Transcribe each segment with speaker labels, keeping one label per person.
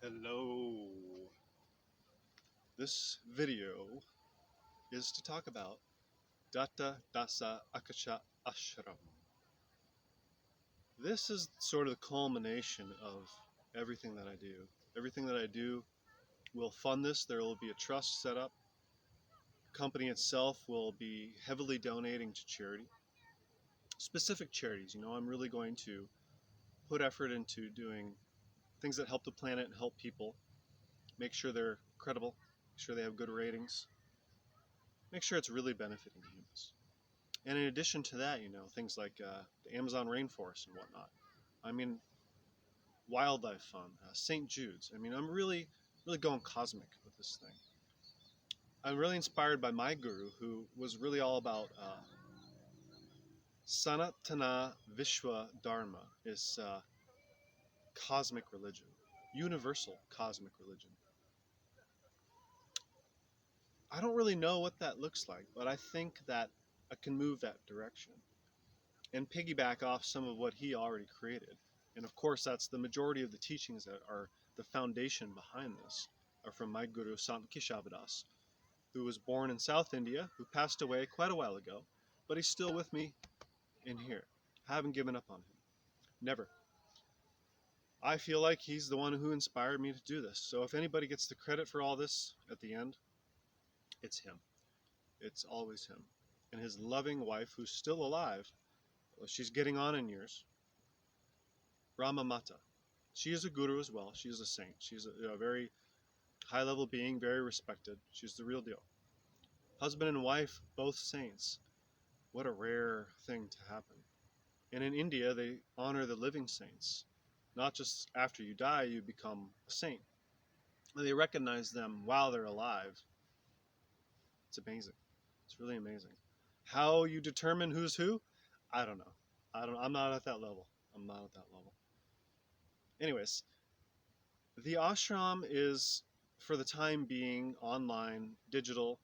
Speaker 1: Hello. This video is to talk about Datta Dasa Akasha Ashram. This is sort of the culmination of everything that I do. Everything that I do will fund this. There will be a trust set up. The company itself will be heavily donating to charity. Specific charities. I'm really going to put effort into doing things that help the planet and help people. Make sure they're credible. Make sure they have good ratings. Make sure it's really benefiting humans. And in addition to that, things like the Amazon rainforest and whatnot. I mean, wildlife fund, St. Jude's. I'm really going cosmic with this thing. I'm really inspired by my guru, who was really all about Sanatana Vishwa Dharma, is cosmic religion, universal cosmic religion. I don't really know what that looks like, but I think that I can move that direction and piggyback off some of what he already created. And of course, that's the majority of the teachings that are the foundation behind this are from my guru, Sant Keshavdas, who was born in South India, who passed away quite a while ago, but he's still with me in here. I haven't given up on him. Never. I feel like he's the one who inspired me to do this. So if anybody gets the credit for all this at the end, it's him. It's always him. And his loving wife, who's still alive, well, she's getting on in years, Brahma Mata. She is a guru as well. She is a saint. She's a very high-level being, very respected. She's the real deal. Husband and wife, both saints. What a rare thing to happen. And in India, they honor the living saints. Not just after you die, you become a saint. And they recognize them while they're alive. It's amazing. It's really amazing. How you determine who's who, I don't know. I'm not at that level. I'm not at that level. Anyways, the ashram is, for the time being, online, digital,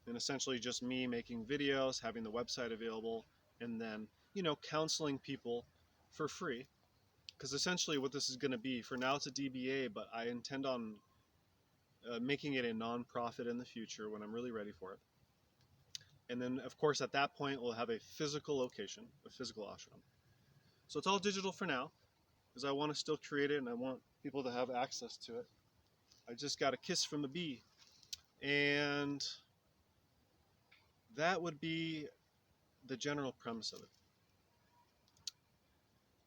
Speaker 1: and essentially just me making videos, having the website available, and then, counseling people for free. Because essentially what this is going to be, for now it's a DBA, but I intend on making it a non-profit in the future when I'm really ready for it. And then, of course, at that point, we'll have a physical location, a physical ashram. So it's all digital for now, because I want to still create it and I want people to have access to it. I just got a kiss from a bee. And that would be the general premise of it.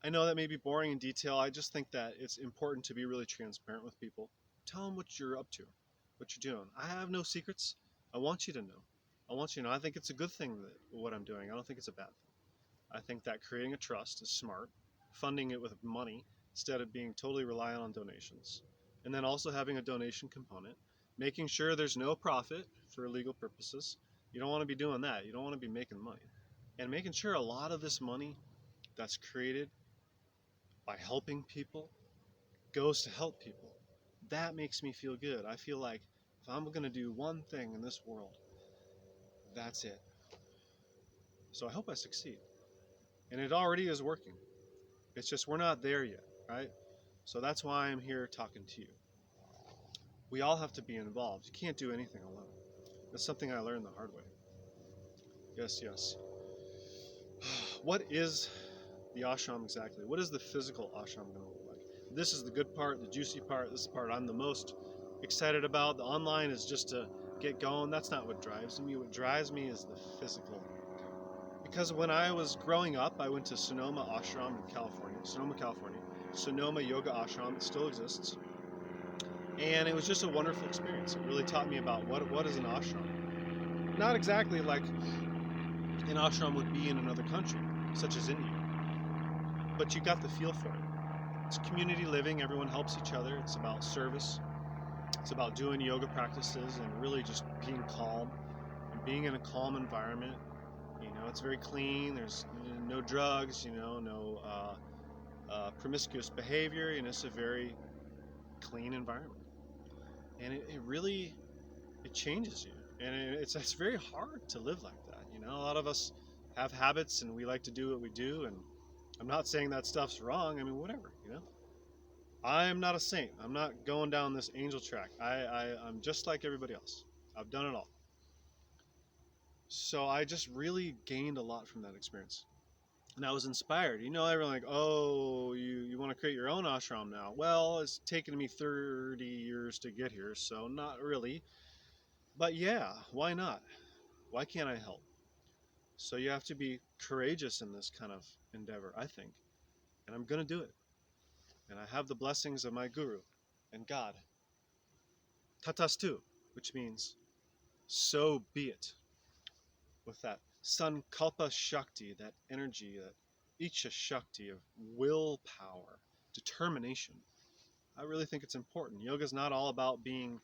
Speaker 1: I know that may be boring in detail. I just think that it's important to be really transparent with people. Tell them what you're up to, what you're doing. I have no secrets. I want you to know. I think it's a good thing that what I'm doing. I don't think it's a bad thing. I think that creating a trust is smart. Funding it with money instead of being totally reliant on donations. And then also having a donation component. Making sure there's no profit for legal purposes. You don't want to be doing that. You don't want to be making money. And making sure a lot of this money that's created by helping people goes to help people. That makes me feel good. I feel like if I'm going to do one thing in this world, that's it. So I hope I succeed. And it already is working. It's just we're not there yet, right? So that's why I'm here talking to you. We all have to be involved. You can't do anything alone. That's something I learned the hard way. Yes. What is the ashram exactly? What is the physical ashram going to look like? This is the good part, the juicy part. This is the part I'm the most excited about. The online is just to get going. That's not what drives me. What drives me is the physical. Because when I was growing up, I went to Sonoma Ashram in California, Sonoma Yoga Ashram. It still exists. And it was just a wonderful experience. It really taught me about what is an ashram. Not exactly like an ashram would be in another country, such as India. But you got the feel for it. It's community living. Everyone helps each other. It's about service. It's about doing yoga practices and really just being calm and being in a calm environment. It's very clean. There's no drugs, no promiscuous behavior. It's a very clean environment. And it really changes you. And it's very hard to live like that. A lot of us have habits and we like to do what we do. And I'm not saying that stuff's wrong. Whatever, I am not a saint. I'm not going down this angel track. I'm just like everybody else. I've done it all. So I just really gained a lot from that experience. And I was inspired. Everyone like, oh, you want to create your own ashram now? Well, it's taken me 30 years to get here, so not really. But yeah, why not? Why can't I help? So you have to be courageous in this kind of endeavor, I think. And I'm going to do it. And I have the blessings of my guru and God. Tatastu, which means so be it. With that sankalpa shakti, that energy, that icha shakti of willpower, determination. I really think it's important. Yoga is not all about being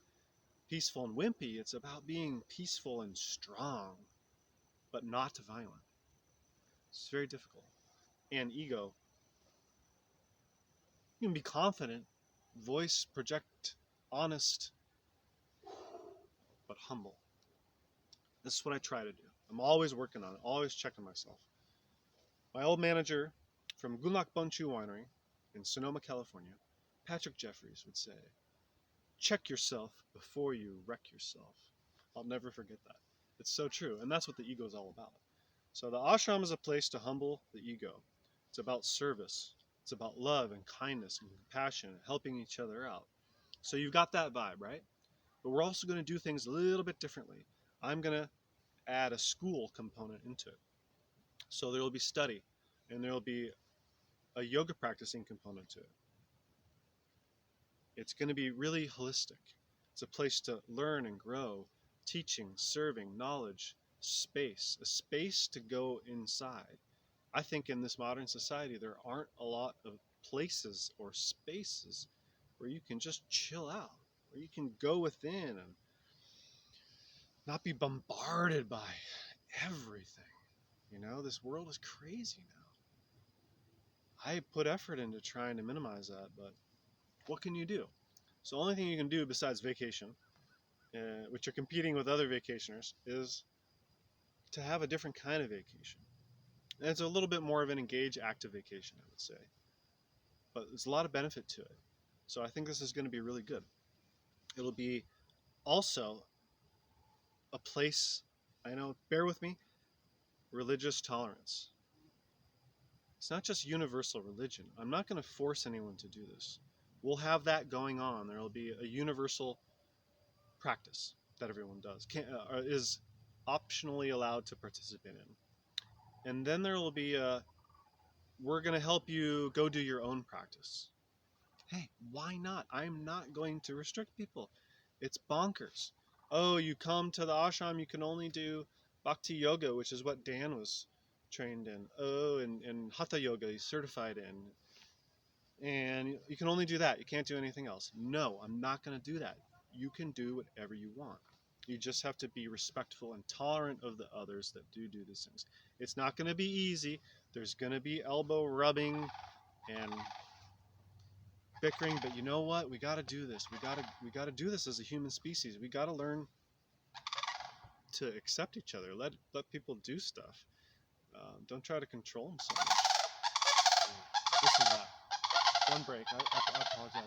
Speaker 1: peaceful and wimpy. It's about being peaceful and strong, but not violent. It's very difficult. And ego, you can be confident, voice, project, honest, but humble. This is what I try to do. I'm always working on it, always checking myself. My old manager from Gulak Bunchu Winery in Sonoma, California, Patrick Jeffries, would say, check yourself before you wreck yourself. I'll never forget that. It's so true, and that's what the ego is all about. So the ashram is a place to humble the ego. It's about service. It's about love and kindness and compassion and helping each other out. So you've got that vibe, right? But we're also going to do things a little bit differently. I'm going to add a school component into it. So there will be study, and there will be a yoga practicing component to it. It's going to be really holistic. It's a place to learn and grow, teaching, serving, knowledge, space, a space to go inside. I think in this modern society, there aren't a lot of places or spaces where you can just chill out, where you can go within and not be bombarded by everything. This world is crazy now. I put effort into trying to minimize that, but what can you do? So the only thing you can do besides vacation, which you're competing with other vacationers, is to have a different kind of vacation. And it's a little bit more of an engaged, active vacation, I would say. But there's a lot of benefit to it. So I think this is going to be really good. It'll be also a place, I know, bear with me, religious tolerance. It's not just universal religion. I'm not going to force anyone to do this. We'll have that going on. There will be a universal practice that everyone does, is optionally allowed to participate in. And then there will be we're going to help you go do your own practice. Hey, why not? I'm not going to restrict people. It's bonkers. Oh, you come to the ashram, you can only do bhakti yoga, which is what Dan was trained in. Oh, and hatha yoga he's certified in. And you can only do that. You can't do anything else. No, I'm not going to do that. You can do whatever you want. You just have to be respectful and tolerant of the others that do these things. It's not going to be easy. There's going to be elbow rubbing and bickering, but you know what? We got to do this. We got to do this as a human species. We got to learn to accept each other. Let people do stuff. Don't try to control them so much. Listen to that. One break. I apologize.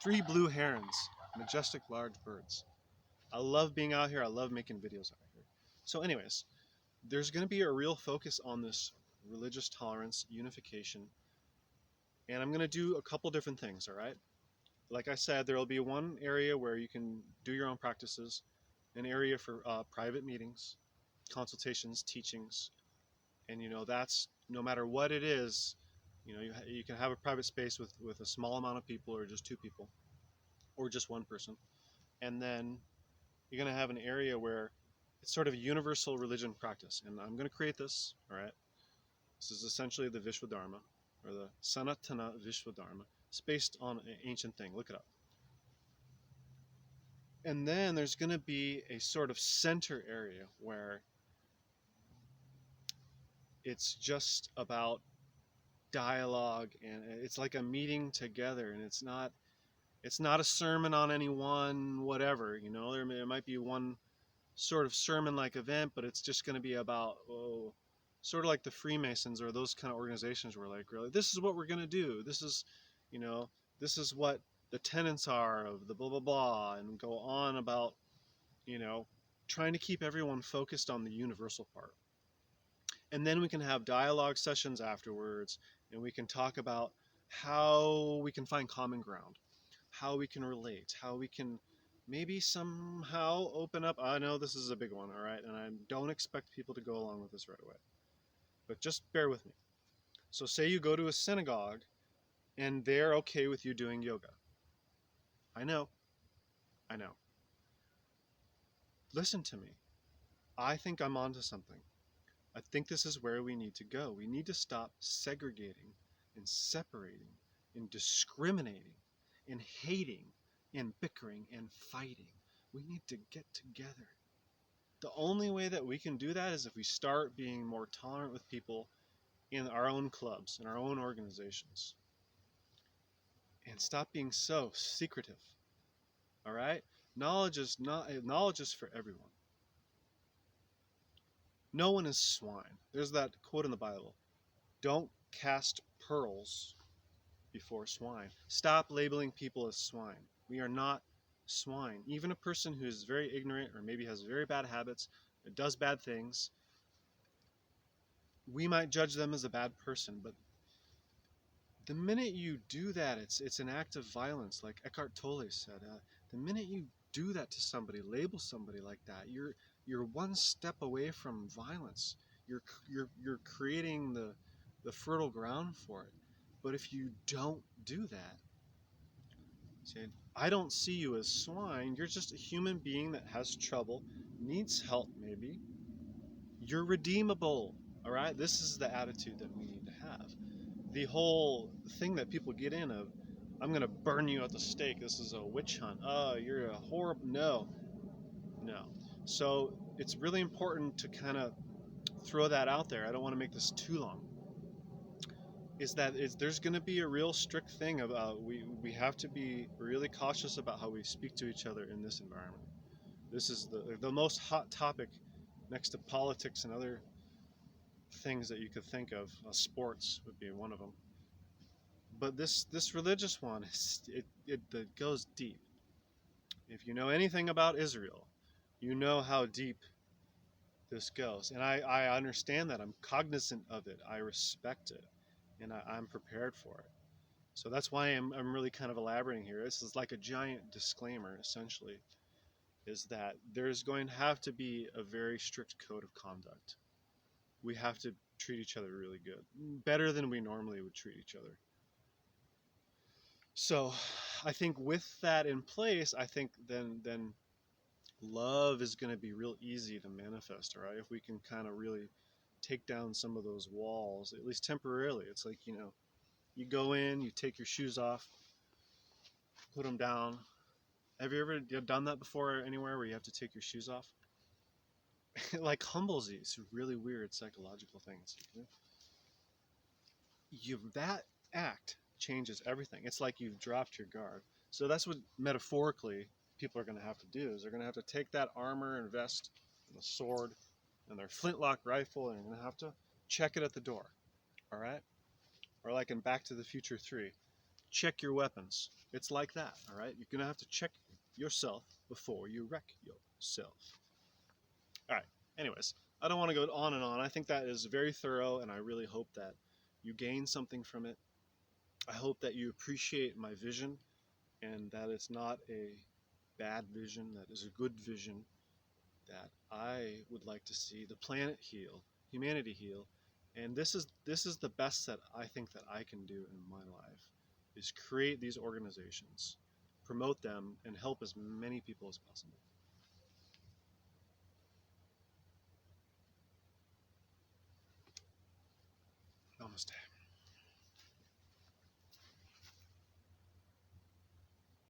Speaker 1: 3 blue herons, majestic large birds. I love being out here. I love making videos out here. So anyways, there's going to be a real focus on this religious tolerance, unification, and I'm going to do a couple different things, all right? Like I said, there will be one area where you can do your own practices, an area for private meetings, consultations, teachings, and that's no matter what it is, you can have a private space with a small amount of people or just 2 people or just one person. And then you're going to have an area where it's sort of a universal religion practice. And I'm going to create this, all right? This is essentially the Vishwadharma, or the Sanatana Vishwadharma. It's based on an ancient thing. Look it up. And then there's going to be a sort of center area where it's just about dialogue, and it's like a meeting together, and it's not a sermon on anyone, whatever, there might be one sort of sermon-like event, but it's just going to be about Sort of like the Freemasons or those kind of organizations were like, really, this is what we're going to do. This is, this is what the tenants are of the blah, blah, blah, and go on about, trying to keep everyone focused on the universal part. And then we can have dialogue sessions afterwards, and we can talk about how we can find common ground, how we can relate, how we can maybe somehow open up. I know this is a big one, all right? And I don't expect people to go along with this right away. But just bear with me. So say you go to a synagogue and they're okay with you doing yoga. I know. Listen to me. I think I'm onto something. I think this is where we need to go. We need to stop segregating and separating and discriminating and hating and bickering and fighting. We need to get together. The only way that we can do that is if we start being more tolerant with people in our own clubs, in our own organizations. And stop being so secretive. All right? Knowledge is for everyone. No one is swine. There's that quote in the Bible. Don't cast pearls before swine. Stop labeling people as swine. We are not swine. Even a person who is very ignorant or maybe has very bad habits, or does bad things, we might judge them as a bad person, but the minute you do that, it's an act of violence, like Eckhart Tolle said. The minute you do that to somebody, label somebody like that, you're one step away from violence. You're creating the fertile ground for it. But if you don't do that, say, I don't see you as swine. You're just a human being that has trouble, needs help maybe. You're redeemable. All right? This is the attitude that we need to have. The whole thing that people get in of, I'm going to burn you at the stake. This is a witch hunt. Oh, you're a horrible. No. So it's really important to kind of throw that out there. I don't want to make this too long. There's going to be a real strict thing about we have to be really cautious about how we speak to each other in this environment. This is the most hot topic next to politics and other things that you could think of. Sports would be one of them. But this religious one, it goes deep. If you know anything about Israel, you know how deep this goes. And I understand that. I'm cognizant of it. I respect it. And I'm prepared for it. So that's why I'm really kind of elaborating here. This is like a giant disclaimer, essentially, is that there's going to have to be a very strict code of conduct. We have to treat each other really good, better than we normally would treat each other. So I think with that in place, I think then love is going to be real easy to manifest, all right? If we can kind of really take down some of those walls, at least temporarily. It's like, you go in, you take your shoes off, put them down. Have you ever done that before anywhere where you have to take your shoes off? It like humbles you. It's really weird psychological things. That act changes everything. It's like you've dropped your guard. So that's what metaphorically people are going to have to do, is they're going to have to take that armor and vest and the sword and their flintlock rifle, and they're going to have to check it at the door. All right? Or like in Back to the Future 3, check your weapons. It's like that, all right? You're going to have to check yourself before you wreck yourself. All right. Anyways, I don't want to go on and on. I think that is very thorough, and I really hope that you gain something from it. I hope that you appreciate my vision, and that it's not a bad vision, that is a good vision, that I would like to see the planet heal, humanity heal. And this is the best that I think that I can do in my life, is create these organizations, promote them, and help as many people as possible. Namaste.